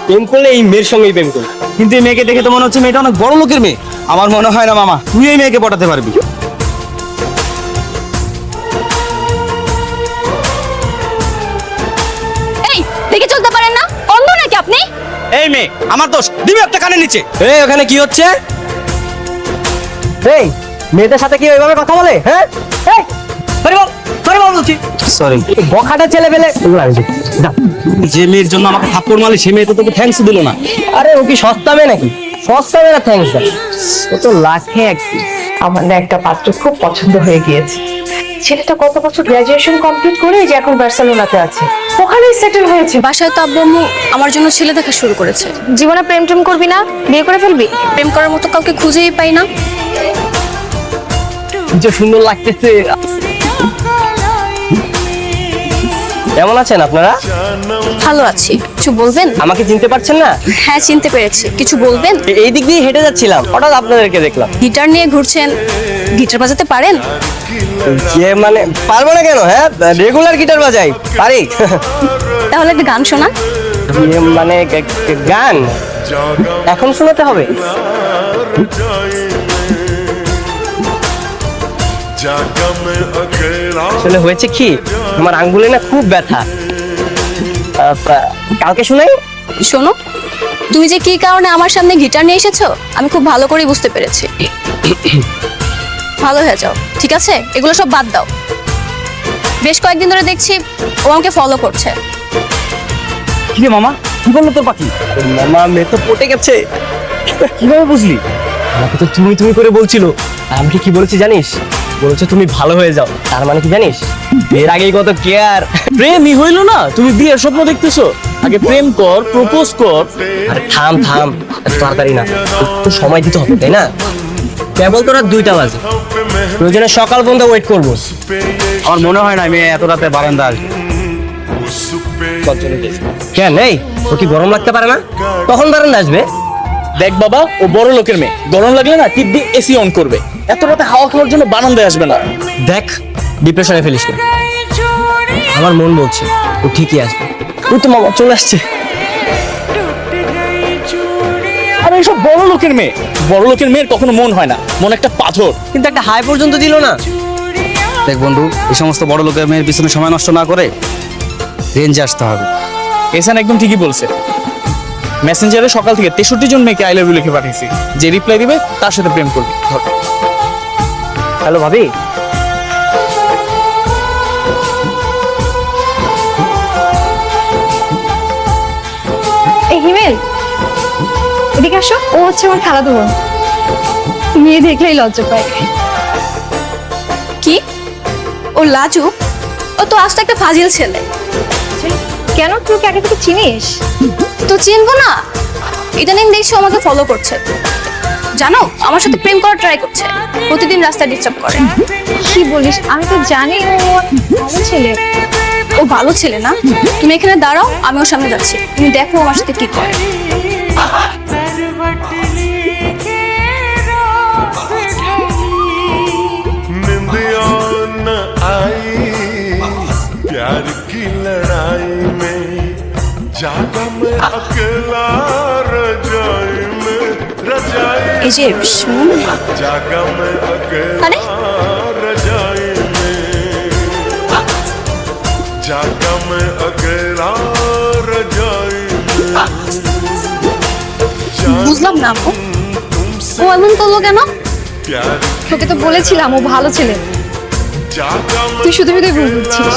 প্রেম করলে এই মেয়ের সঙ্গেই প্রেম করবে। কিন্তু এই মেয়েকে দেখে তো মনে হচ্ছে মেয়েটা অনেক বড় লোকের মেয়ে। আমার মনে হয় না মামা তুই এই মেয়েকে পটাতে পারবি। এই দেখে চলতে পারেন না? অন্ধ নাকি আপনি? এই মেয়ে আমার দোষ দিবি একটা কানের নিচে। এই ওখানে কি হচ্ছে? এই মেয়েদের সাথে কি ওইভাবে কথা বলে? হ্যাঁ এই সরি বল, সরি বল বলছি। সরি। বখাটা ছেলে পেলে যে মেয়ের জন্য আমাকে থাপ্পড় মারলি সে মেয়ে তো তোকে থ্যাঙ্কস দিল না। আরে ও কি সস্তা মেয়ে নাকি? সস্তা মেয়ে না থ্যাঙ্কস দেয়, ও তো লাখে এক piece। আমার না একটা পাত্র খুব পছন্দ হয়ে গিয়েছে। ছেলেটা কত বছর গ্রাজুয়েশন কমপ্লিট করে এই যে এখন বার্সেলোনাতে আছে, ওখানেই সেটেল হয়েছে। বাসায় তো আব্বু আম্মু আমার জন্য ছেলে দেখা শুরু করেছে। জীবনে প্রেম টেম করবি না? বিয়ে করে ফেলবি? প্রেম করার মতো কাউকে খুঁজেই পাই না। যে সুন্দর লাগতেছে। কেমন আছেন আপনারা? ভালো আছি। কিছু বলবেন? আমাকে চিনতে পারছেন না? হ্যাঁ চিনতে পেরেছি। কিছু বলবেন? এই দিক দিয়ে হেঁটে যাচ্ছিলাম, হঠাৎ আপনাদেরকে দেখলাম। গিটার নিয়ে ঘুরছেন, গিটার বাজাতে পারেন? যে মানে পারবো না কেন? হ্যাঁ রেগুলার গিটার বাজাই, পারি। তাহলে একটা গান শোনান। মানে গান এখন শোনাতে হবে? আসলে হয়েছে কি, আমার আঙ্গুলে না খুব ব্যথা। কালকে শোনাই? শোনো, তুমি যে কি কারণে আমার সামনে গিটার নিয়ে এসেছো আমি খুব ভালো করে বুঝতে পেরেছি। ভালো হয়ে যাও, ঠিক আছে? এগুলো সব বাদ দাও। বেশ কয়েকদিন ধরে দেখছি ও আমাকে ফলো করছে। কি রে মামা কি বললো তোর পাখি? মামা মেয়ে তো পটে গেছে। কিভাবে বুঝলি? আমাকে তো তুমি তুমি করে বলছিল, আর আমি কি বলেছি জানিস? বলেছে তুমি ভালো হয়ে যাও। তার মানে কি জানিস? এর আগেই কত কেয়ার। প্রেমই হইলো না, তুমি বিয়ের স্বপ্ন দেখতেছো? আগে প্রেম কর, প্রপোজ কর। আরে থাম থাম, এত তাড়াতাড়ি না, একটু সময় দিতে হবে তাই না? কেবল তোরা 2টা বাজে, প্রয়োজনে সকাল পর্যন্ত ওয়েট করবো। আমার মনে হয় না মেয়ে এত রাতে বারান্দা আসবে। কেন এই ও কি গরম লাগতে পারে না? তখন বারান্দা আসবে। দেখ বাবা, ও বড় লোকের মেয়ে, গরম লাগলে না টিপ দিয়ে এসি অন করবে। এত রাতে হাওয়া খাওয়ার জন্য বারান্দায় আসবে না। দেখ ডিপ্রেশনে ফেলিস না, আমার মন বলছে ও ঠিকই আসবে। ও তো মামা চলে আসছে। আরে এসব বড় লোকের মেয়ে, বড় লোকের মেয়ের কখনো মন হয় না, মন একটা পাথর। কিন্তু একটা হাই পর্যন্ত দিল না। দেখ বন্ধু, এই সমস্ত বড় লোকের মেয়ের পিছনে সময় নষ্ট না করে রেঞ্জে আসতে হবে। এসান একদম ঠিকই বলছে। মেসেঞ্জারে সকাল থেকে 63 জন মেয়েকে আই লাভ ইউ লিখে পাঠিয়েছি, যে রিপ্লাই দিবে তার সাথে প্রেম করবি। হ্যালো ভাবি, এই হিমেল, এদিকে আসো। ও হচ্ছে আমার খালাতো বোন। মেয়ে দেখলেই লজ্জা পায়। কি? ও লাজু? ও তো আজ তো একটা ফাজিল ছেলে। কেন, তুই ওকে আগে থেকে চিনিস? তো চিনবো না? ইদানিং দেখছি ও আমাকে ফলো করছে। জানো, আমার সাথে প্রেম করার ট্রাই করছে। প্রতিদিন রাস্তায় ডিস্টার্ব করে। কি বলিস? আমি তো জানি ও ভালো ছেলে। ও ভালো ছেলে না? তুমি এখানে দাঁড়াও, আমি ওর সামনে যাচ্ছি। তুমি দেখো আমার সাথে কি করে। निंदिया न आई प्यार की लड़ाई में जागा मैं अकेला रजाई में रजाई এই যে শুন, जागा मैं আরে अकेला रजाई में जागा मैं अकेला रजाई में বুঝলাম না আপু, ও এমন করলো কেন? प्यार তোকে তো বলেছিলাম ও ভালো ছেলে। जागा তুই শুধু শুধু ভুল বুঝছিস।